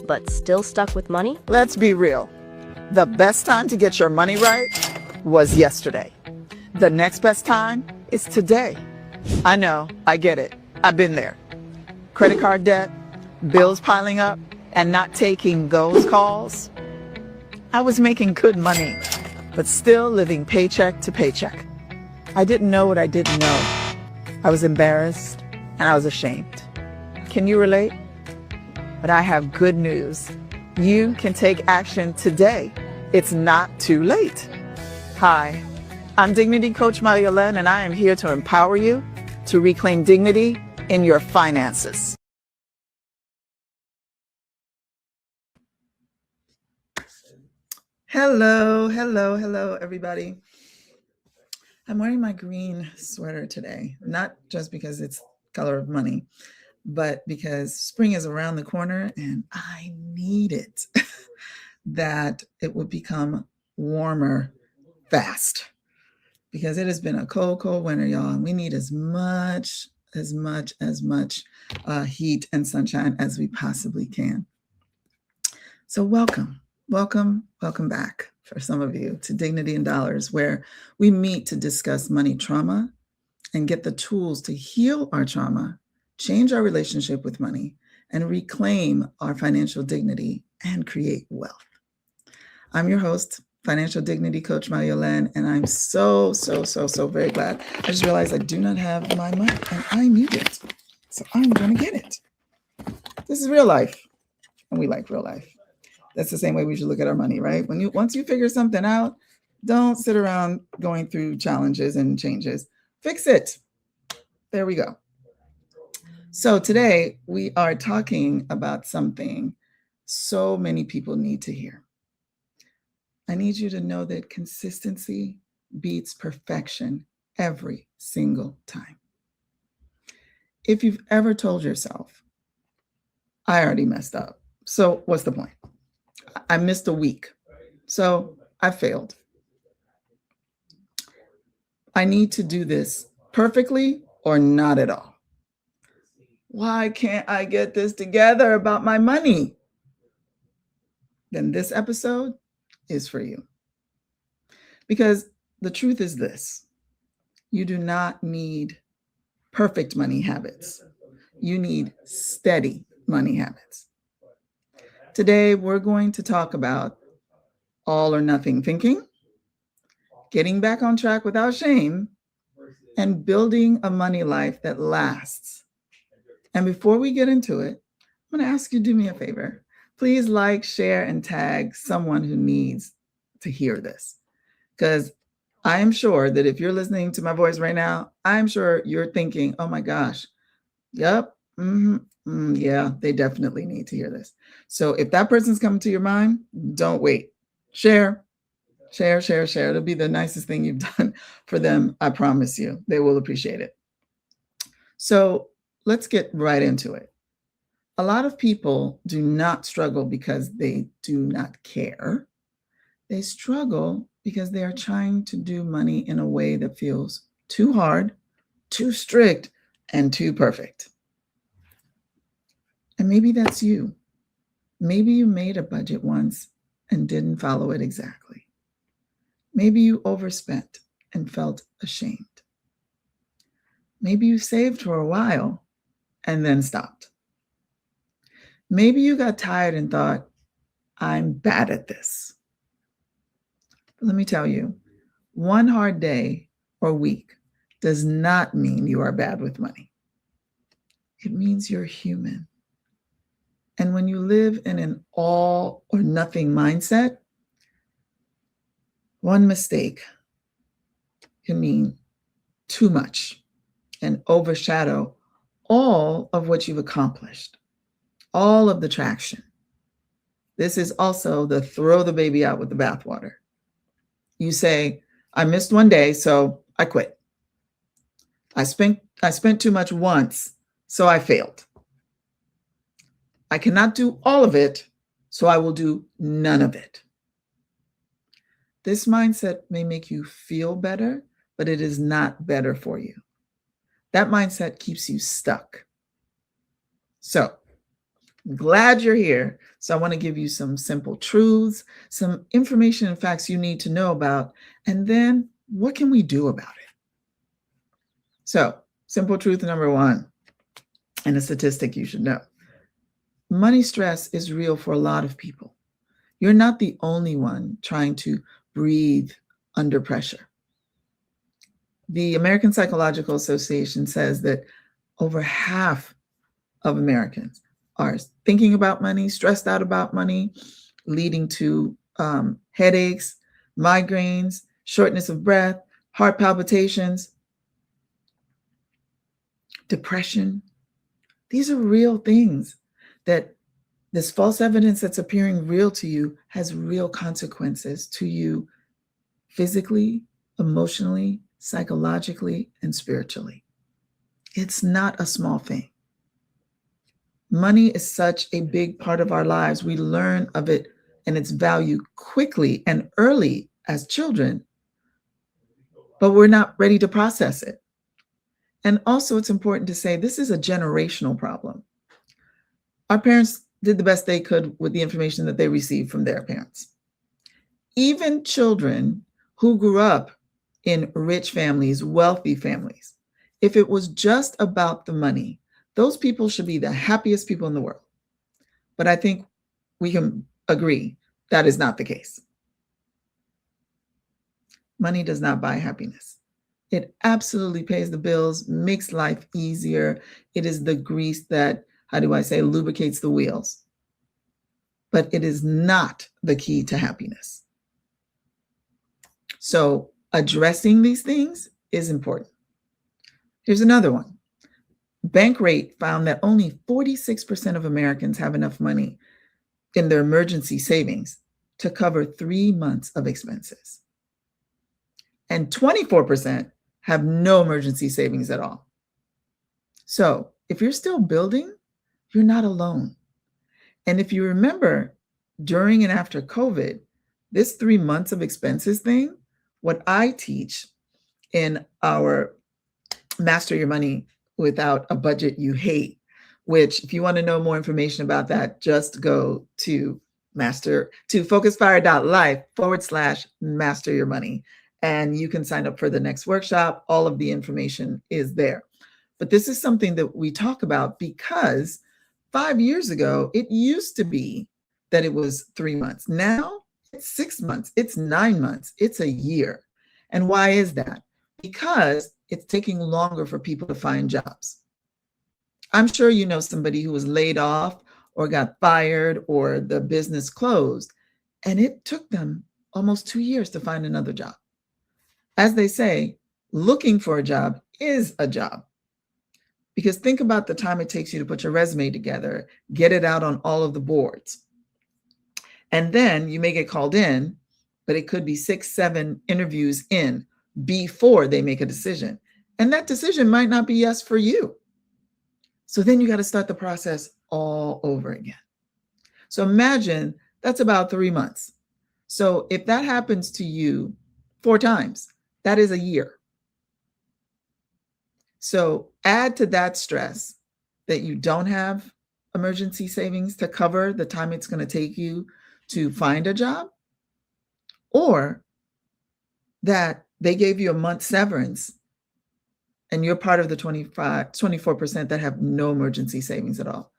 but still stuck with money? Let's be real. The best time to get your money right was yesterday. The next best time is today. I know, I get it. I've been there. Credit card debt, bills piling up, and not taking those calls. I was making good money, but still living paycheck to paycheck. I didn't know what I didn't know. I was embarrassed and I was ashamed. Can you relate? But I have good news. You can take action today. It's not too late. Hi, I'm Dignity Coach MarieYolaine, and I am here to empower you to reclaim dignity in your finances. Hello, everybody. I'm wearing my green sweater today, not just because it's color of money, but because spring is around the corner and I need it, that it would become warmer fast, because it has been a cold winter, y'all, and we need as much heat and sunshine as we possibly can. So welcome back, for some of you, to Dignity in Dollars, where we meet to discuss money trauma and get the tools to heal our trauma, change our relationship with money, and reclaim our financial dignity and create wealth. I'm your host, Financial Dignity Coach MarieYolaine, and I'm so very glad. I just realized I do not have my mic and I need it. So I'm going to get it. This is real life, and we like real life. That's the same way we should look at our money, right? Once you figure something out, don't sit around going through challenges and changes. Fix it. There we go. So today we are talking about something so many people need to hear. I need you to know that consistency beats perfection every single time. If you've ever told yourself, I already messed up, so what's the point? I missed a week, so I failed. I need to do this perfectly or not at all. Why can't I get this together about my money? Then this episode is for you. Because the truth is this: you do not need perfect money habits. You need steady money habits. Today, we're going to talk about all or nothing thinking, getting back on track without shame, and building a money life that lasts. And before we get into it, I'm going to ask you to do me a favor. Please like, share, and tag someone who needs to hear this. Because I am sure that if you're listening to my voice right now, I'm sure you're thinking, oh my gosh, yep, yeah, they definitely need to hear this. So if that person's coming to your mind, don't wait. Share. It'll be the nicest thing you've done for them. I promise you, they will appreciate it. So let's get right into it. A lot of people do not struggle because they do not care. They struggle because they are trying to do money in a way that feels too hard, too strict, and too perfect. And maybe that's you. Maybe you made a budget once and didn't follow it exactly. Maybe you overspent and felt ashamed. Maybe you saved for a while and then stopped. Maybe you got tired and thought, I'm bad at this. But let me tell you, one hard day or week does not mean you are bad with money. It means you're human. And when you live in an all or nothing mindset, one mistake can mean too much and overshadow all of what you've accomplished, all of the traction. This is also the throw the baby out with the bathwater. You say, I missed one day, so I quit. I spent too much once, so I failed. I cannot do all of it, so I will do none of it. This mindset may make you feel better, but it is not better for you. That mindset keeps you stuck. So Glad you're here. So I want to give you some simple truths, some information and facts you need to know about, and then what can we do about it? So, simple truth number one, and a statistic you should know. Money stress is real for a lot of people. You're not the only one trying to breathe under pressure. The American Psychological Association says that over half of Americans are thinking about money, stressed out about money, leading to headaches, migraines, shortness of breath, heart palpitations, depression. These are real things that this false evidence that's appearing real to you has real consequences to you physically, emotionally, psychologically, and spiritually. It's not a small thing. Money is such a big part of our lives. We learn of it and its value quickly and early as children, but we're not ready to process it. And also, it's important to say this is a generational problem. Our parents did the best they could with the information that they received from their parents. Even children who grew up in rich families, wealthy families, if it was just about the money, those people should be the happiest people in the world. But I think we can agree that is not the case. Money does not buy happiness. It absolutely pays the bills, makes life easier. It is the grease that, lubricates the wheels. But it is not the key to happiness. So addressing these things is important. Here's another one. Bankrate found that only 46% of Americans have enough money in their emergency savings to cover 3 months of expenses. And 24% have no emergency savings at all. So if you're still building, you're not alone. And if you remember, during and after COVID, this 3 months of expenses thing, what I teach in our Master Your Money Without a Budget You Hate, which if you want to know more information about that, just go to focusfire.life/master your money. And you can sign up for the next workshop. All of the information is there. But this is something that we talk about because 5 years ago, it used to be that it was 3 months. Now it's 6 months, it's 9 months, it's a year. And why is that? Because it's taking longer for people to find jobs. I'm sure you know somebody who was laid off or got fired or the business closed, and it took them almost 2 years to find another job. As they say, looking for a job is a job. Because think about the time it takes you to put your resume together, get it out on all of the boards. And then you may get called in, but it could be 6, 7 interviews in before they make a decision. And that decision might not be yes for you. So then you got to start the process all over again. So imagine that's about 3 months. So if that happens to you 4 times, that is a year. So add to that stress that you don't have emergency savings to cover the time it's going to take you to find a job, or that they gave you a month severance and you're part of the 24% that have no emergency savings at all.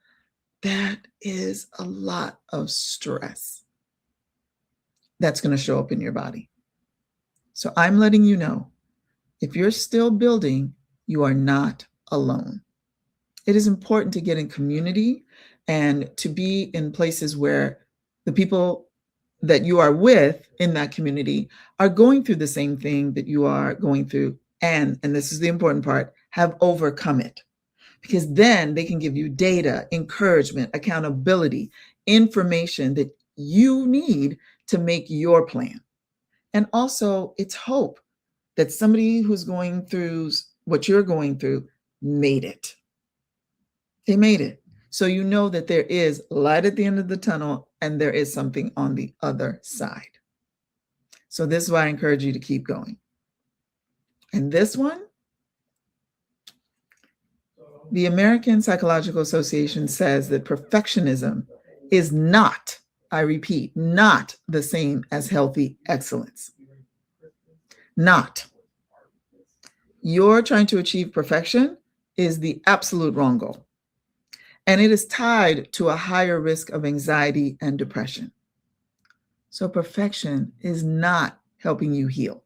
That is a lot of stress that's going to show up in your body. So I'm letting you know, if you're still building, you are not alone. It is important to get in community and to be in places where the people that you are with in that community are going through the same thing that you are going through, and this is the important part, have overcome it. Because then they can give you data, encouragement, accountability, information that you need to make your plan. And also, it's hope that somebody who's going through what you're going through made it. They made it. So you know that there is light at the end of the tunnel and there is something on the other side. So this is why I encourage you to keep going. And this one, The American Psychological Association says that perfectionism is not, I repeat, not the same as healthy excellence. Not. You're trying to achieve perfection is the absolute wrong goal. And it is tied to a higher risk of anxiety and depression. So perfection is not helping you heal.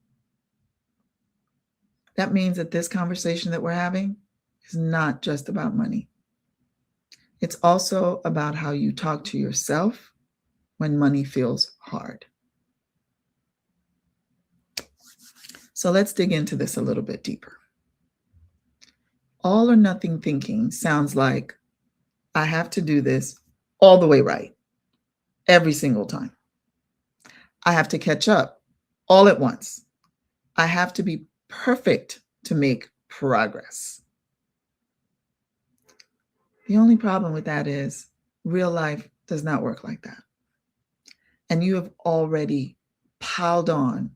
That means that this conversation that we're having is not just about money. It's also about how you talk to yourself when money feels hard. So let's dig into this a little bit deeper. All or nothing thinking sounds like I have to do this all the way right, every single time. I have to catch up all at once. I have to be perfect to make progress. The only problem with that is real life does not work like that. And you have already piled on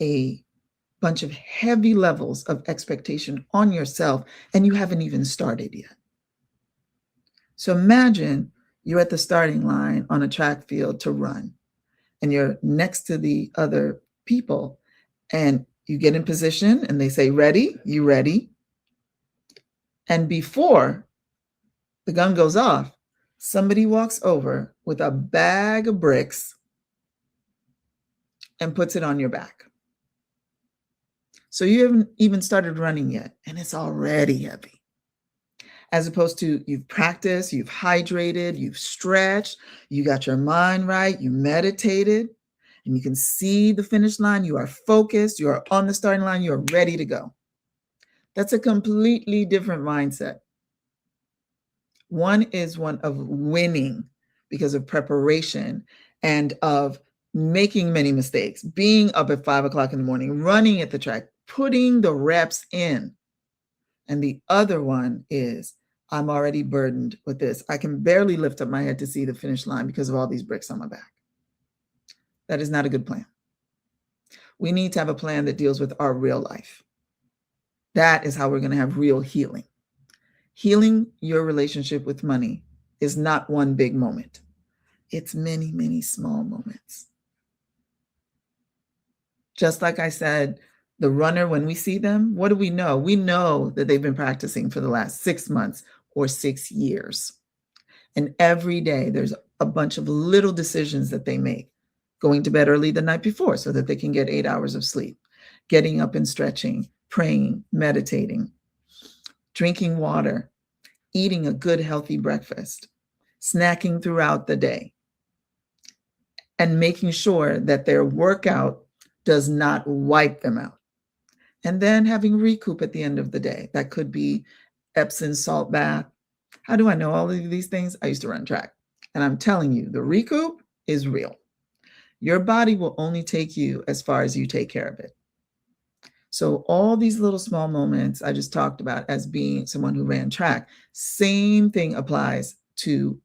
a bunch of heavy levels of expectation on yourself, and you haven't even started yet. So imagine you're at the starting line on a track field to run, and you're next to the other people, and you get in position, and they say, ready? You ready? And before the gun goes off, somebody walks over with a bag of bricks and puts it on your back. So you haven't even started running yet, and it's already heavy. As opposed to you've practiced, you've hydrated, you've stretched, you got your mind right, you meditated, and you can see the finish line. You are focused, you are on the starting line, you are ready to go. That's a completely different mindset. One is one of winning because of preparation and of making many mistakes, being up at 5 o'clock in the morning, running at the track, putting the reps in. And the other one is I'm already burdened with this. I can barely lift up my head to see the finish line because of all these bricks on my back. That is not a good plan. We need to have a plan that deals with our real life. That is how we're going to have real healing. Healing your relationship with money is not one big moment. It's many, many small moments. Just like I said, the runner, when we see them, what do we know? We know that they've been practicing for the last 6 months or 6 years. And every day there's a bunch of little decisions that they make. Going to bed early the night before so that they can get 8 hours of sleep. Getting up and stretching, praying, meditating, drinking water, eating a good, healthy breakfast, snacking throughout the day, and making sure that their workout does not wipe them out. And then having recoup at the end of the day. That could be Epsom salt bath. How do I know all of these things? I used to run track. And I'm telling you, the recoup is real. Your body will only take you as far as you take care of it. So all these little small moments I just talked about as being someone who ran track, same thing applies to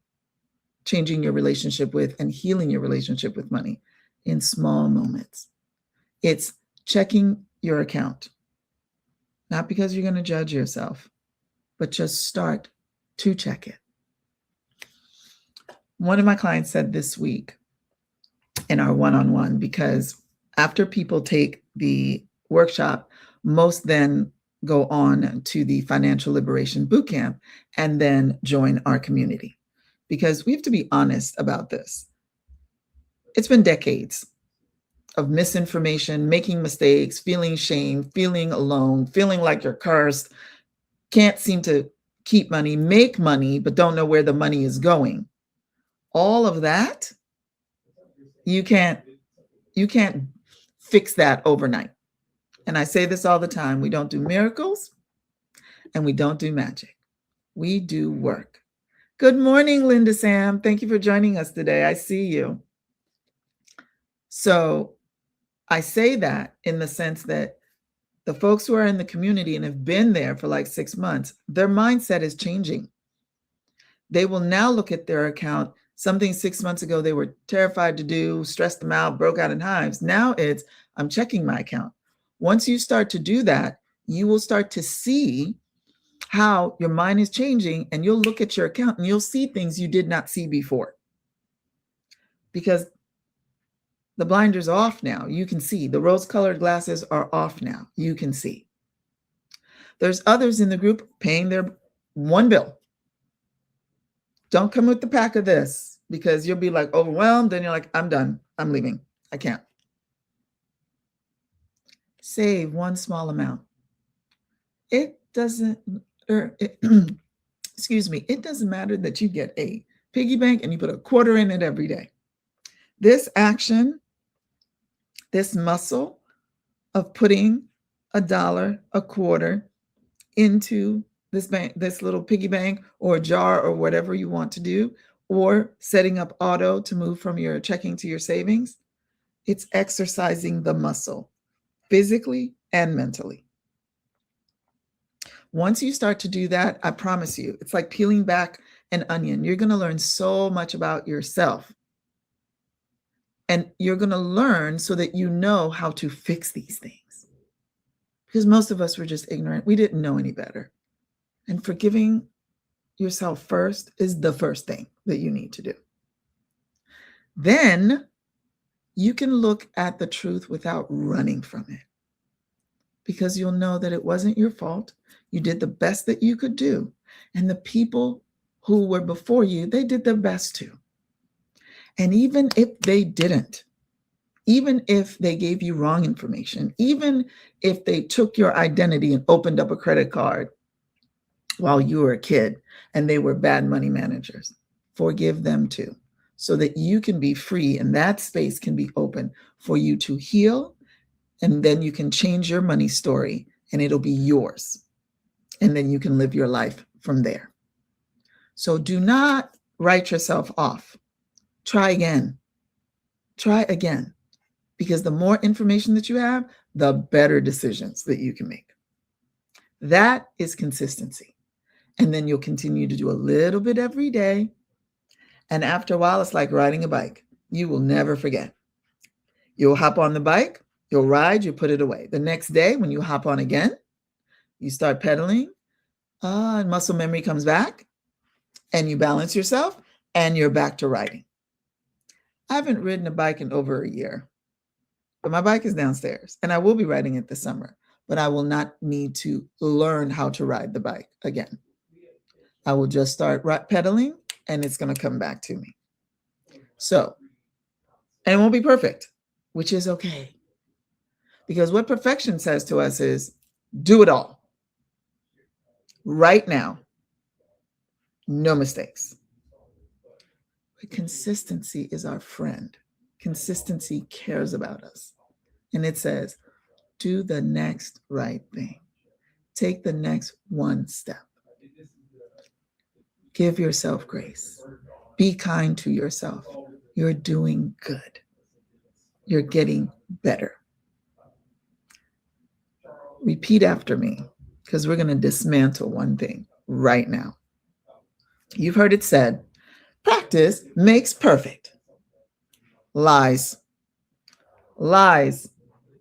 changing your relationship with and healing your relationship with money in small moments. It's checking your account, not because you're going to judge yourself, but just start to check it. One of my clients said this week in our one-on-one, because after people take the workshop, most then go on to the Financial Liberation Bootcamp and then join our community. Because we have to be honest about this. It's been decades of misinformation, making mistakes, feeling shame, feeling alone, feeling like you're cursed, can't seem to keep money, make money, but don't know where the money is going. All of that, you can't fix that overnight. And I say this all the time, we don't do miracles and we don't do magic. We do work. Good morning, Linda Sam. Thank you for joining us today. I see you. So I say that in the sense that the folks who are in the community and have been there for like 6 months, their mindset is changing. They will now look at their account, something 6 months ago they were terrified to do, stressed them out, broke out in hives. Now it's, I'm checking my account. Once you start to do that, you will start to see how your mind is changing, and you'll look at your account and you'll see things you did not see before because the blinders are off now. You can see. The rose-colored glasses are off now. You can see. There's others in the group paying their one bill. Don't come with the pack of this because you'll be like overwhelmed. Then you're like, I'm done. I'm leaving. I can't. Save one small amount. It doesn't, excuse me, it doesn't matter that you get a piggy bank and you put a quarter in it every day. This action, this muscle of putting $1, a quarter into this bank, this little piggy bank or a jar or whatever you want to do, or setting up auto to move from your checking to your savings, it's exercising the muscle physically and mentally. Once you start to do that, I promise you, it's like peeling back an onion. You're going to learn so much about yourself. And you're going to learn so that you know how to fix these things. Because most of us were just ignorant. We didn't know any better. And forgiving yourself first is the first thing that you need to do. Then you can look at the truth without running from it. Because you'll know that it wasn't your fault. You did the best that you could do. And the people who were before you, they did their best too. And even if they didn't, even if they gave you wrong information, even if they took your identity and opened up a credit card while you were a kid and they were bad money managers, forgive them too, so that you can be free and that space can be open for you to heal. And then you can change your money story and it'll be yours. And then you can live your life from there. So do not write yourself off. Try again. Try again. Because the more information that you have, the better decisions that you can make. That is consistency. And then you'll continue to do a little bit every day. And after a while, it's like riding a bike. You will never forget. You'll hop on the bike, you'll ride, you put it away. The next day, when you hop on again, you start pedaling, and muscle memory comes back, and you balance yourself, and you're back to riding. I haven't ridden a bike in over a year, but my bike is downstairs, and I will be riding it this summer, but I will not need to learn how to ride the bike again. I will just start pedaling, and it's going to come back to me. So, and it won't be perfect, which is okay. Because what perfection says to us is, do it all. Right now. No mistakes. But consistency is our friend. Consistency cares about us. And it says, do the next right thing. Take the next one step. Give yourself grace. Be kind to yourself. You're doing good. You're getting better. Repeat after me, because we're going to dismantle one thing right now. You've heard it said, practice makes perfect. Lies. Lies.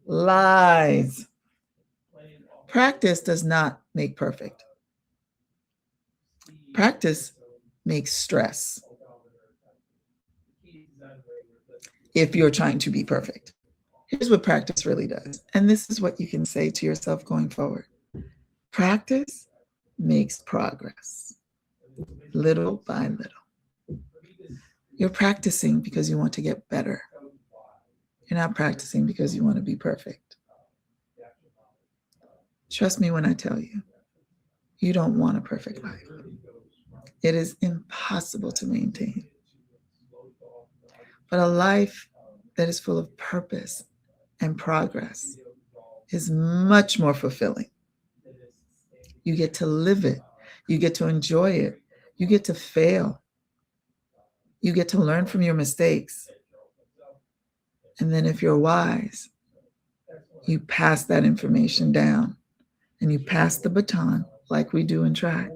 Lies. Practice does not make perfect. Practice makes stress. If you're trying to be perfect. Here's what practice really does. And this is what you can say to yourself going forward. Practice makes progress. Little by little. You're practicing because you want to get better. You're not practicing because you want to be perfect. Trust me when I tell you, you don't want a perfect life. It is impossible to maintain. But a life that is full of purpose and progress is much more fulfilling. You get to live it. You get to enjoy it. You get to fail. You get to learn from your mistakes. And then if you're wise, you pass that information down and you pass the baton like we do in track.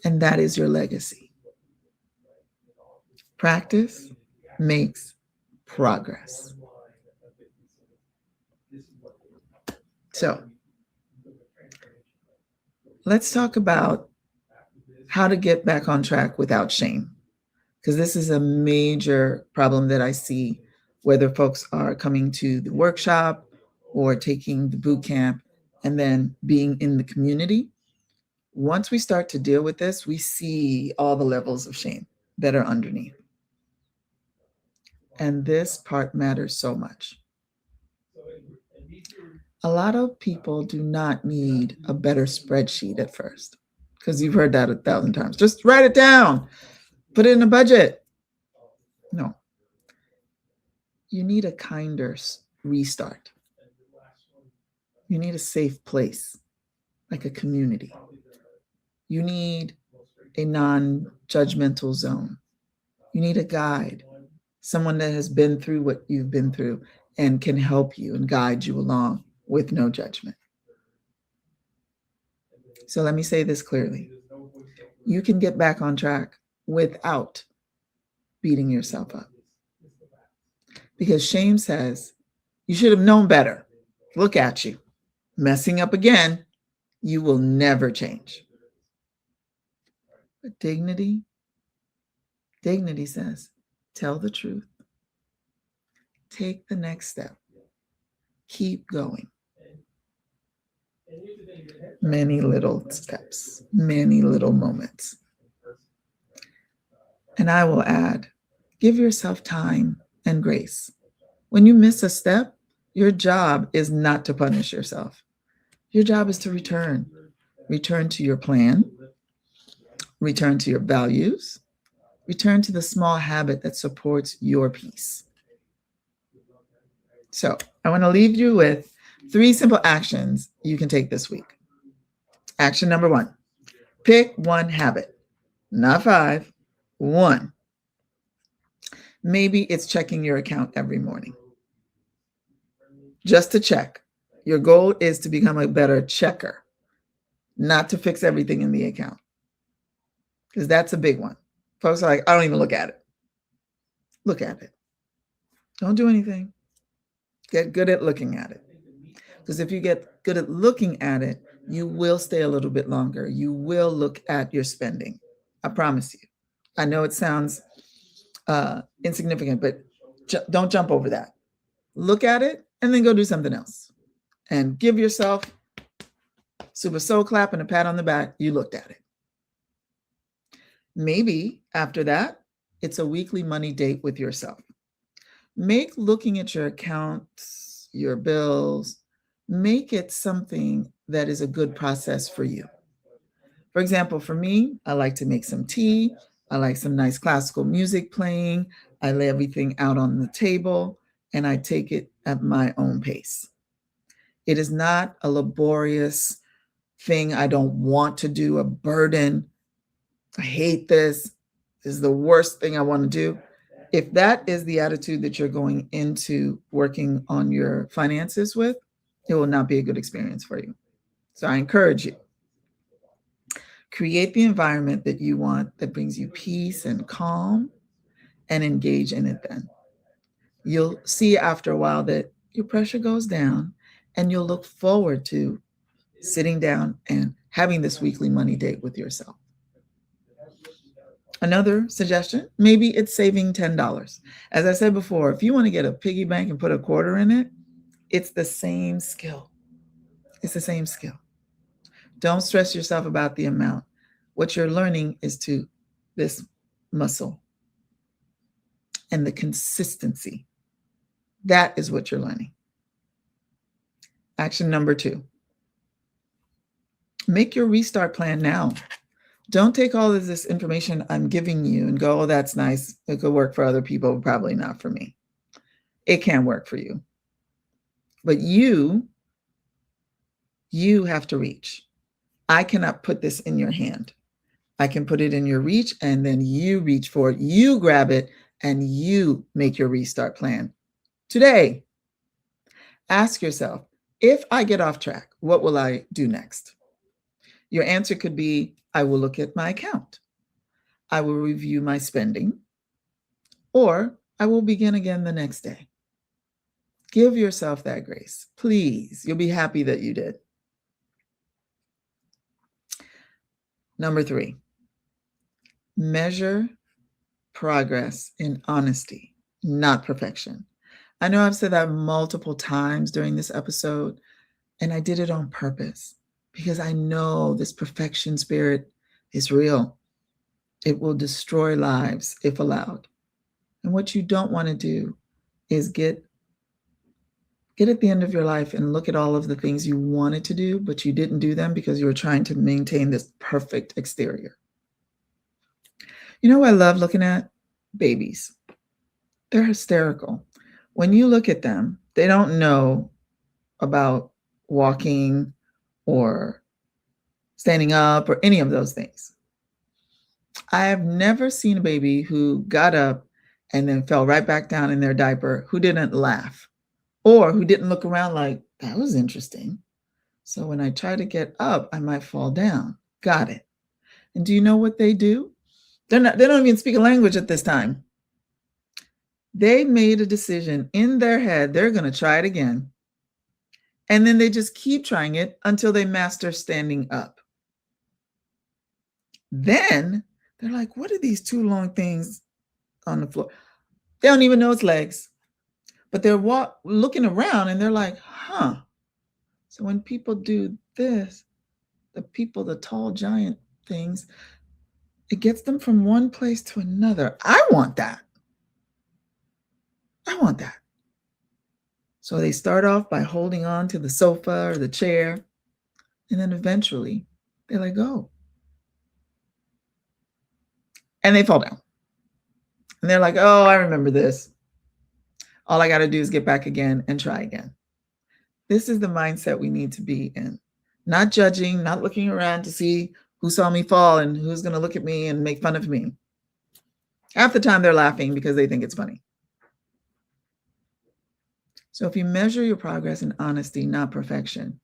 And that is your legacy. Practice makes progress. So let's talk about how to get back on track without shame, because this is a major problem that I see, whether folks are coming to the workshop or taking the boot camp and then being in the community. Once we start to deal with this, we see all the levels of shame that are underneath. And this part matters so much. A lot of people do not need a better spreadsheet at first, because you've heard that 1,000 times. Just write it down, put it in a budget. No, you need a kinder restart. You need a safe place, like a community. You need a non-judgmental zone. You need a guide, someone that has been through what you've been through and can help you and guide you along with no judgment. So let me say this clearly. You can get back on track without beating yourself up. Because shame says, you should have known better. Look at you, messing up again. You will never change. But dignity says, tell the truth. Take the next step. Keep going. Many little steps, many little moments. And I will add, give yourself time and grace. When you miss a step, your job is not to punish yourself. Your job is to return. Return to your plan. Return to your values. Return to the small habit that supports your peace. So I want to leave you with 3 simple actions you can take this week. Action number 1, pick one habit, not 5, 1. Maybe it's checking your account every morning. Just to check. Your goal is to become a better checker, not to fix everything in the account. Because that's a big one. Folks are like, I don't even look at it. Look at it. Don't do anything. Get good at looking at it. Because if you get good at looking at it, you will stay a little bit longer. You will look at your spending. I promise you. I know it sounds insignificant, but don't jump over that. Look at it and then go do something else. And give yourself super soul clap and a pat on the back. You looked at it. Maybe after that, it's a weekly money date with yourself. Make looking at your accounts, your bills, make it something that is a good process for you. For example, for me, I like to make some tea. I like some nice classical music playing. I lay everything out on the table and I take it at my own pace. It is not a laborious thing I don't want to do, a burden. I hate this. This is the worst thing I want to do. If that is the attitude that you're going into working on your finances with, it will not be a good experience for you. So I encourage you, create the environment that you want that brings you peace and calm, and engage in it then. You'll see after a while that your pressure goes down and you'll look forward to sitting down and having this weekly money date with yourself. Another suggestion, maybe it's saving $10. As I said before, if you want to get a piggy bank and put a quarter in it, it's the same skill. It's the same skill. Don't stress yourself about the amount. What you're learning is to this muscle and the consistency. That is what you're learning. Action number 2. Make your restart plan now. Don't take all of this information I'm giving you and go, oh, that's nice. It could work for other people, probably not for me. It can work for you. But you have to reach. I cannot put this in your hand. I can put it in your reach, and then you reach for it. You grab it, and you make your restart plan. Today, ask yourself, if I get off track, what will I do next? Your answer could be, I will look at my account. I will review my spending, or I will begin again the next day. Give yourself that grace, please. You'll be happy that you did. Number 3, measure progress in honesty, not perfection. I know I've said that multiple times during this episode, and I did it on purpose because I know this perfection spirit is real. It will destroy lives if allowed. And what you don't want to do is get at the end of your life and look at all of the things you wanted to do, but you didn't do them because you were trying to maintain this perfect exterior. You know what I love looking at? Babies. They're hysterical. When you look at them, they don't know about walking or standing up or any of those things. I have never seen a baby who got up and then fell right back down in their diaper who didn't laugh or who didn't look around like, that was interesting. So when I try to get up, I might fall down. Got it. And do you know what they do? They don't even speak a language at this time. They made a decision in their head, they're going to try it again. And then they just keep trying it until they master standing up. Then they're like, what are these two long things on the floor? They don't even know it's legs, but they're looking around and they're like, huh. So when people do this, the tall giant things, it gets them from one place to another. I want that. I want that. So they start off by holding on to the sofa or the chair, and then eventually they let go. And they fall down. And they're like, oh, I remember this. All I got to do is get back again and try again. This is the mindset we need to be in. Not judging, not looking around to see who saw me fall and who's going to look at me and make fun of me. Half the time they're laughing because they think it's funny. So if you measure your progress in honesty, not perfection,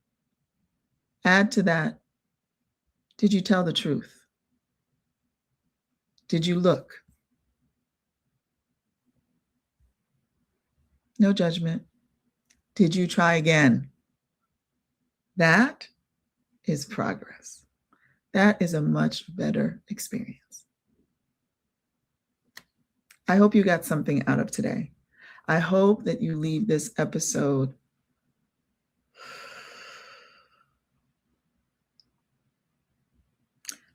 add to that, did you tell the truth? Did you look? No judgment. Did you try again? That is progress. That is a much better experience. I hope you got something out of today. I hope that you leave this episode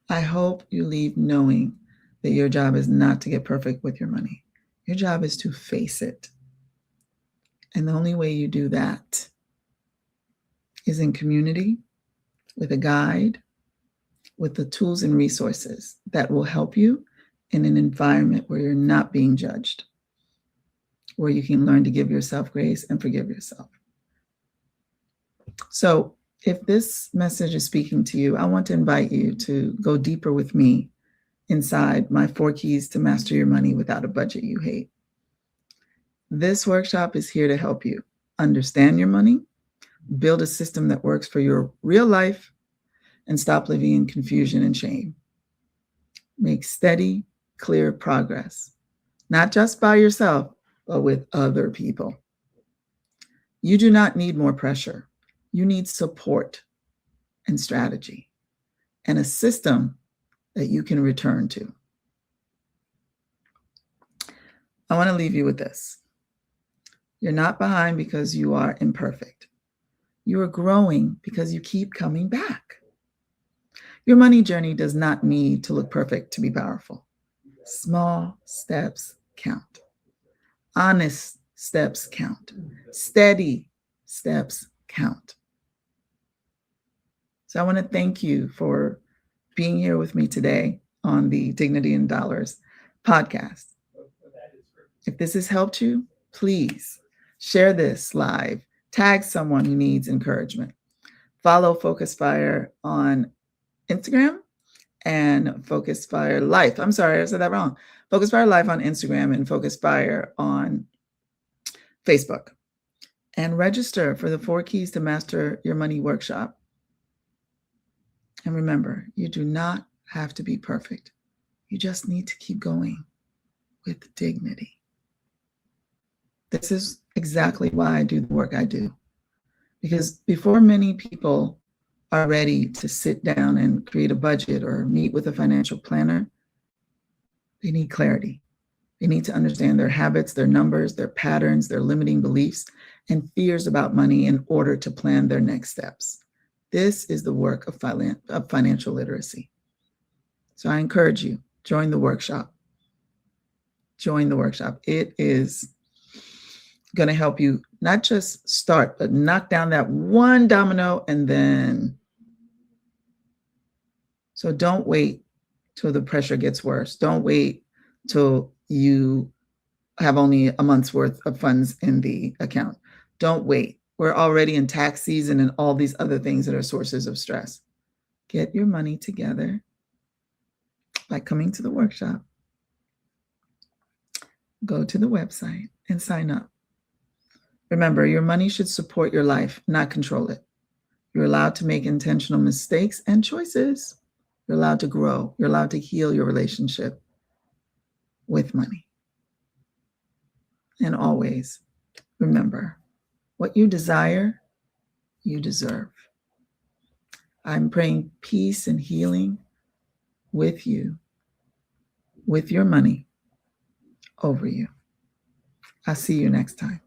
I hope you leave knowing that your job is not to get perfect with your money. Your job is to face it. And the only way you do that is in community, with a guide, with the tools and resources that will help you in an environment where you're not being judged, where you can learn to give yourself grace and forgive yourself. So if this message is speaking to you, I want to invite you to go deeper with me inside my 4 keys to master your money without a budget you hate. This workshop is here to help you understand your money, build a system that works for your real life, and stop living in confusion and shame. Make steady, clear progress, not just by yourself, but with other people. You do not need more pressure. You need support and strategy and a system that you can return to. I want to leave you with this. You're not behind because you are imperfect. You are growing because you keep coming back. Your money journey does not need to look perfect to be powerful. Small steps count. Honest steps count. Steady steps count. So I want to thank you for being here with me today on the Dignity in Dollars podcast. If this has helped you, please share this live. Tag someone who needs encouragement. Follow Focus Fire on Instagram and Focus Fire Life. I'm sorry, I said that wrong. Focus Fire Life on Instagram and Focus Fire on Facebook. And register for the 4 Keys to Master Your Money workshop. And remember, you do not have to be perfect. You just need to keep going with dignity. This is exactly why I do the work I do. Because before many people are ready to sit down and create a budget or meet with a financial planner, they need clarity. They need to understand their habits, their numbers, their patterns, their limiting beliefs, and fears about money in order to plan their next steps. This is the work of financial literacy. So I encourage you, join the workshop. Join the workshop. It is going to help you not just start, but knock down that one domino and then. So don't wait till the pressure gets worse. Don't wait till you have only a month's worth of funds in the account. Don't wait. We're already in tax season and all these other things that are sources of stress. Get your money together by coming to the workshop. Go to the website and sign up. Remember, your money should support your life, not control it. You're allowed to make intentional mistakes and choices. You're allowed to grow. You're allowed to heal your relationship with money. And always remember, what you desire, you deserve. I'm praying peace and healing with you, with your money, over you. I'll see you next time.